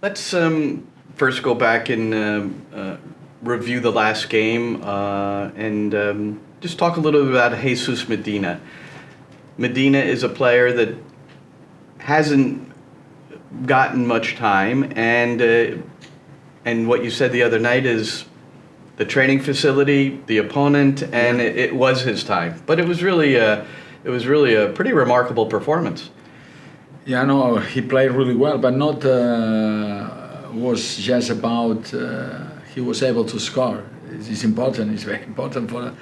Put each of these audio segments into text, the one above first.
Let's first go back and review the last game and just talk a little bit about Jesus Medina. Medina is a player that hasn't gotten much time, and what you said the other night is the training facility, the opponent, and it was his time. But it was really a pretty remarkable performance. Yeah, no, he played really well, but not was just about he was able to score. It's important. It's very important for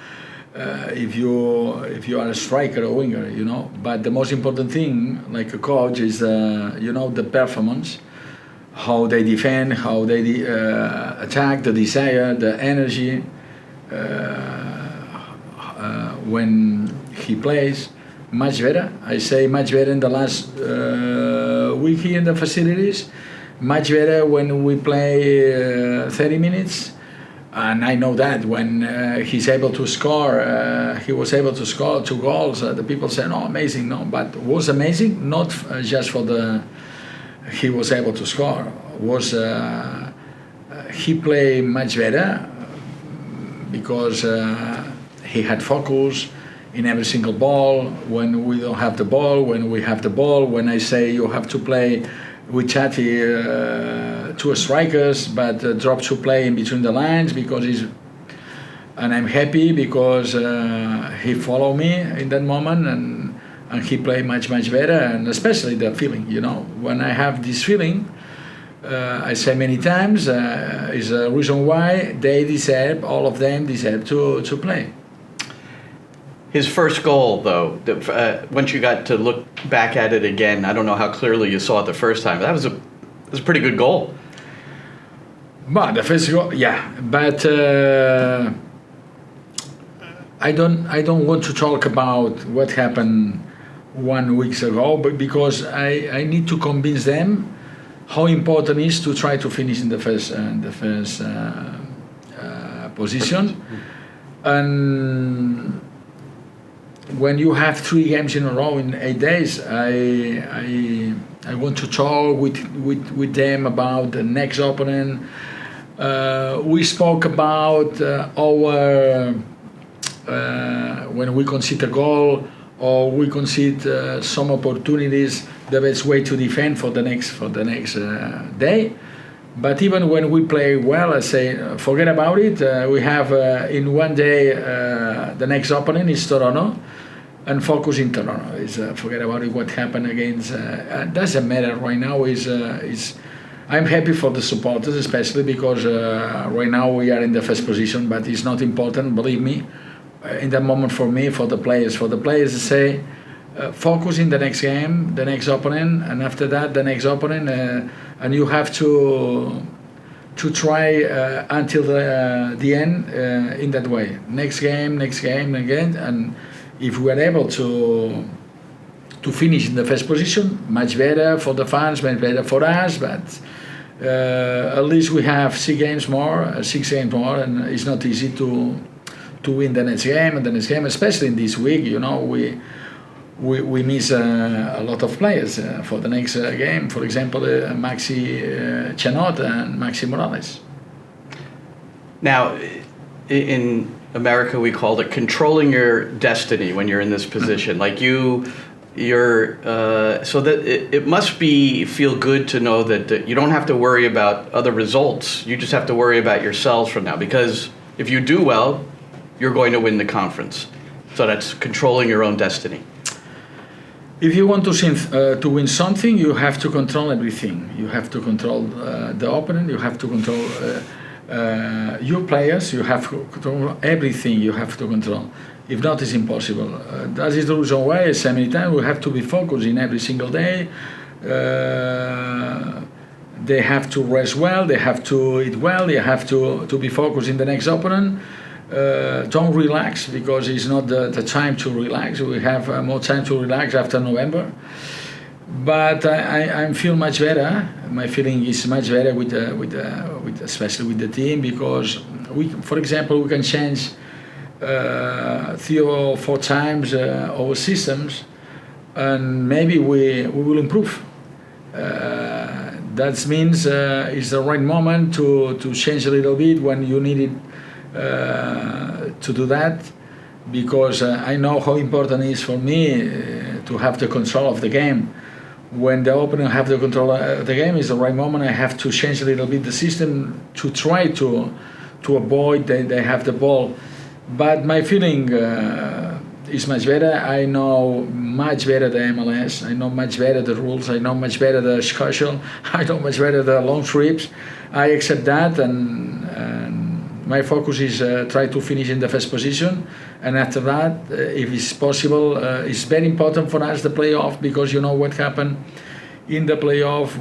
if you are a striker or winger, you know. But the most important thing, like a coach, is the performance, how they defend, how they attack, the desire, the energy when he plays. Much better. I say much better in the last week here in the facilities. Much better when we play 30 minutes. And I know that when he's able to score, he was able to score 2 goals. The people say, "Oh, amazing!" No, but was amazing not just for he was able to score. Was he played much better because he had focus in every single ball. When we don't have the ball, when we have the ball, when I say you have to play with Chati 2 strikers, but drop to play in between the lines because and I'm happy because he followed me in that moment and he played much better, and especially the feeling, when I have this feeling, I say many times, is a reason why all of them deserve to play. His first goal, though, once you got to look back at it again, I don't know how clearly you saw it the first time. That was a pretty good goal. But the first goal, yeah. But I don't want to talk about what happened 1 week ago, but because I need to convince them how important it is to try to finish in the first position, and when you have 3 games in a row in 8 days, I want to talk with them about the next opponent. We spoke about our when we concede a goal or we concede some opportunities, the best way to defend for the next day. But even when we play well, I say forget about it. We have in 1 day the next opponent is Toronto. And focus in Toronto. Forget about it. What happened against doesn't matter right now. I'm happy for the supporters, especially because right now we are in the first position. But it's not important, believe me. In that moment, for me, for the players to say, focus in the next game, the next opponent, and after that, the next opponent, and you have to try until the end in that way. Next game again, and if we are able to finish in the first position, much better for the fans, much better for us. But at least we have 6 games more, and it's not easy to win the next game and the next game, especially in this week. We miss a lot of players for the next game. For example, Maxi Chanot and Maxi Morales. Now, in America, we called it controlling your destiny when you're in this position. Like you're so that it must feel good to know that you don't have to worry about other results. You just have to worry about yourselves from now, because if you do well, you're going to win the conference. So that's controlling your own destiny. If you want to win something, you have to control everything. You have to control the opponent. You have to control your players. You have to control everything. You have to control. If not, it's impossible. That is the reason why, so many times, we have to be focused in every single day. They have to rest well. They have to eat well. They have to be focused in the next opponent. Don't relax, because it's not the time to relax. We have more time to relax after November. But I feel much better. My feeling is much better with especially with the team, because for example, we can change 3 or 4 times our systems, and maybe we will improve. That means it's the right moment to change a little bit when you need it to do that, because I know how important it is for me to have the control of the game. When the opponent have the control of the game, is the right moment. I have to change a little bit the system to try to avoid they have the ball. But my feeling is much better. I know much better the MLS. I know much better the rules. I know much better the schedule. I know much better the long trips. I accept that, and my focus is try to finish in the first position. And after that, if it's possible, it's very important for us the playoff, because you know what happened in the playoff.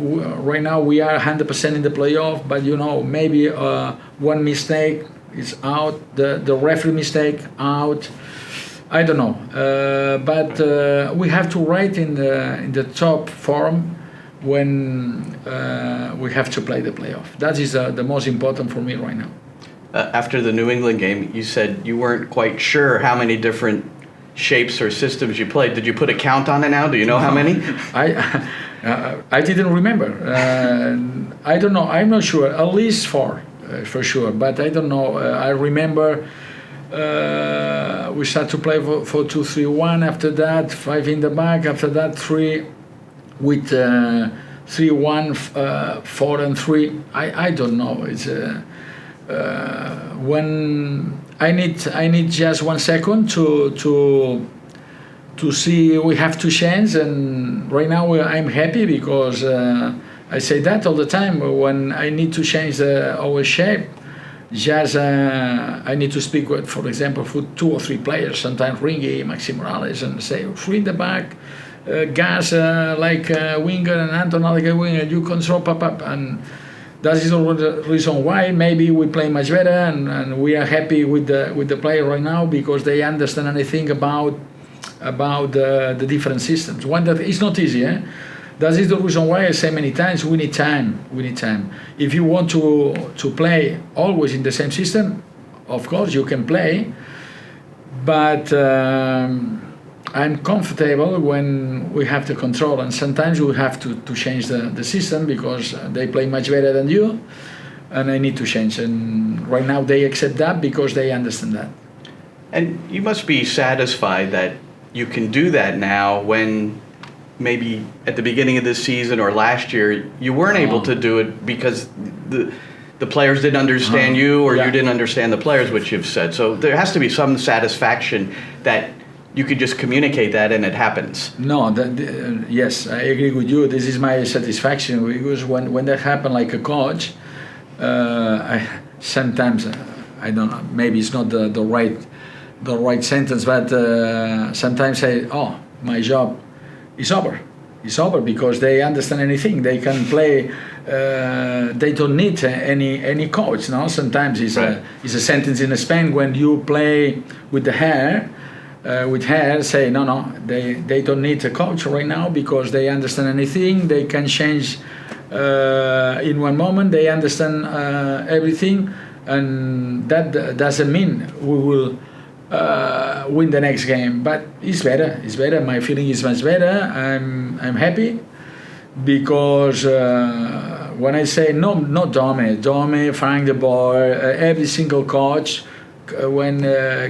Right now we are 100% in the playoff, but you know, maybe one mistake is out, the referee mistake out. I don't know, but we have to write in the top form when we have to play the playoff. That is the most important for me right now. After the New England game, you said you weren't quite sure how many different shapes or systems you played. Did you put a count on it now? Do you know how many? I didn't remember. I don't know. I'm not sure. At least 4, for sure. But I don't know. I remember we started to play for 2-3-1. After that, 5 in the back. After that, 3 with 3-1, 4 and 3. I don't know. It's when I need just 1 second to see we have to change, and right now I'm happy because I say that all the time when I need to change our shape. Just I need to speak with, for example, for 2 or 3 players, sometimes Ringy, Maxi Morales, and say 3 in the back, Gas like a winger and Anton like a winger, you control up, and that is the reason why maybe we play much better, and we are happy with the player right now, because they understand anything about the different systems. One that is not easy. That is the reason why I say many times we need time. We need time. If you want to play always in the same system, of course you can play, but I'm comfortable when we have the control, and sometimes we have to change the system because they play much better than you, and I need to change. And right now they accept that because they understand that. And you must be satisfied that you can do that now, when maybe at the beginning of this season or last year you weren't able to do it because the players didn't understand you, or you didn't understand the players, which you've said. So there has to be some satisfaction that you could just communicate that and it happens. No, yes, I agree with you. This is my satisfaction, because when that happened, like a coach, I sometimes I don't know, maybe it's not the right sentence, but sometimes I my job is over. It's over because they understand anything. They can play. They don't need any coach. No, sometimes it's a sentence in Spain when you play with the hair. With hair, say no, they don't need a coach right now because they understand anything. They can change in one moment. They understand everything, and that doesn't mean we will win the next game. But it's better. It's better. My feeling is much better. I'm happy because when I say no, not Dome, Frank de Boer, every single coach. When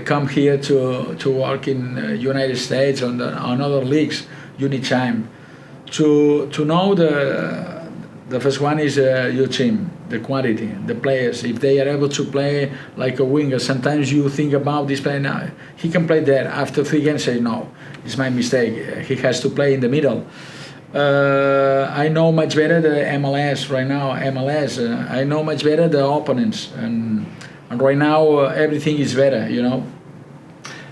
come here to work in United States on other leagues, you need time to know the first one is your team, the quality, the players. If they are able to play like a winger, sometimes you think about this player. Now he can play there. After 3 games, say no, it's my mistake. He has to play in the middle. I know much better the MLS right now. I know much better the opponents, and right now everything is better, you know.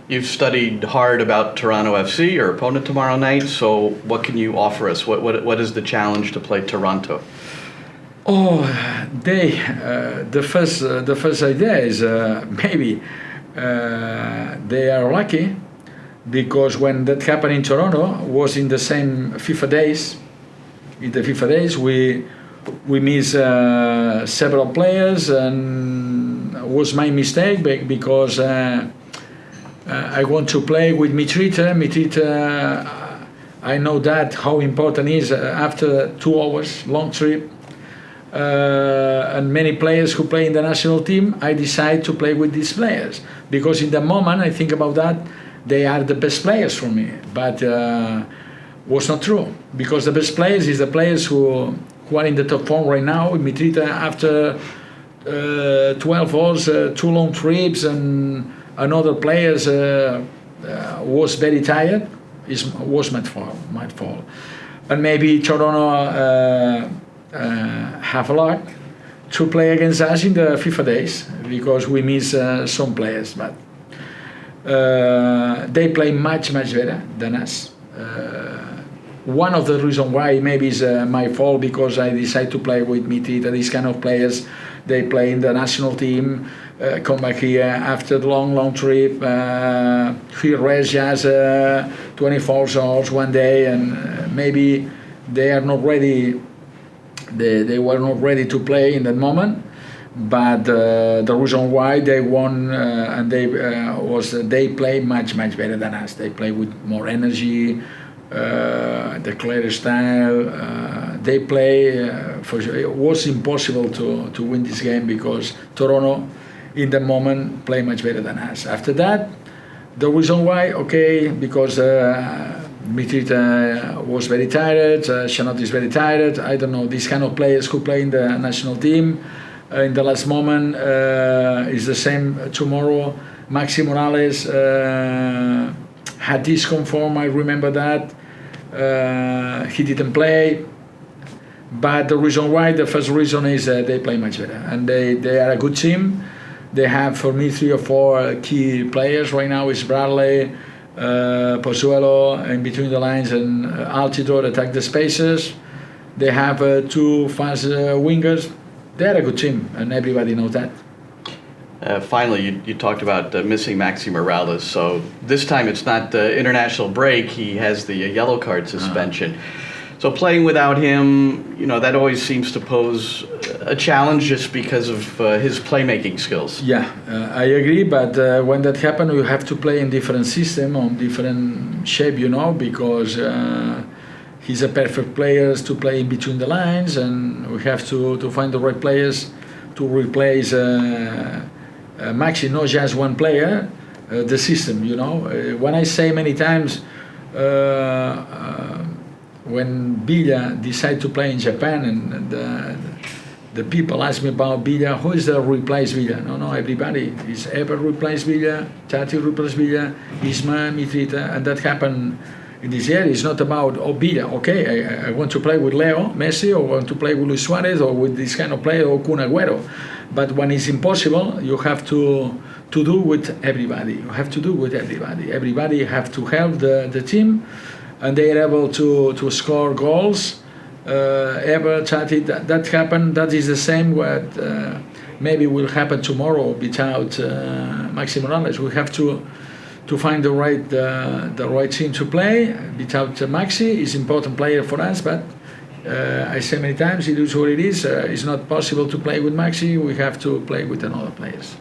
You've studied hard about Toronto FC, your opponent tomorrow night. So what can you offer us? What is the challenge to play Toronto? Oh, the first idea is maybe they are lucky, because when that happened in Toronto was in the same FIFA days. In the FIFA days we miss several players, and it was my mistake because I want to play with Mitrita. I know that how important is after 2 hours long trip. and many players who play in the national team, I decide to play with these players because in the moment I think about that, they are the best players for me. But was not true because the best players is the players who are in the top form right now. Mitrita after 12 hours, 2 long trips, and another players was very tired. Was my fault. And maybe Toronto have a luck to play against us in the FIFA days because we miss some players, but they play much better than us. One of the reasons why maybe is my fault because I decided to play with Mitrita. These kind of players, they play in the national team, come back here after the long trip. He rest just 24 hours one day, and maybe they are not ready. They were not ready to play in that moment. But the reason why they won and they play much better than us. They play with more energy. The clear style, they play for sure. It was impossible to win this game because Toronto in the moment play much better than us. After that, the reason why, okay, because Mitrita was very tired, Chanot is very tired, I don't know, these kind of players who play in the national team in the last moment is the same tomorrow. Maxi Morales had discomfort, I remember that. He didn't play, but the reason why, the first reason is they play much better and they are a good team. They have for me 3 or 4 key players right now. Is Bradley, Pozuelo in between the lines, and Altidore attack the spaces. They have 2 fast wingers. They are a good team and everybody knows that. Finally, you talked about missing Maxi Morales. So this time it's not the international break. He has the yellow card suspension. So playing without him, that always seems to pose a challenge just because of his playmaking skills. Yeah, I agree. But when that happens, you have to play in different system, on different shape, because he's a perfect player to play in between the lines, and we have to find the right players to replace Maxi, not just one player, the system, When I say many times, when Villa decided to play in Japan, and the people ask me about Villa, who is the replace Villa? No, everybody. Is ever replaced Villa, Tati replaced Villa, Isma, Mitrita, and that happened in this year. It's not about, Villa, okay, I want to play with Leo Messi, or want to play with Luis Suarez, or with this kind of player, or Kun Agüero. But when it's impossible, you have to do with everybody. You have to do with everybody. Everybody have to help the team, and they are able to score goals. That happened. That is the same what maybe will happen tomorrow without Maxi Morales. We have to find the right team to play. Without Maxi, is important player for us, but I say many times, it is what it is. It's not possible to play with Maxi. We have to play with another players.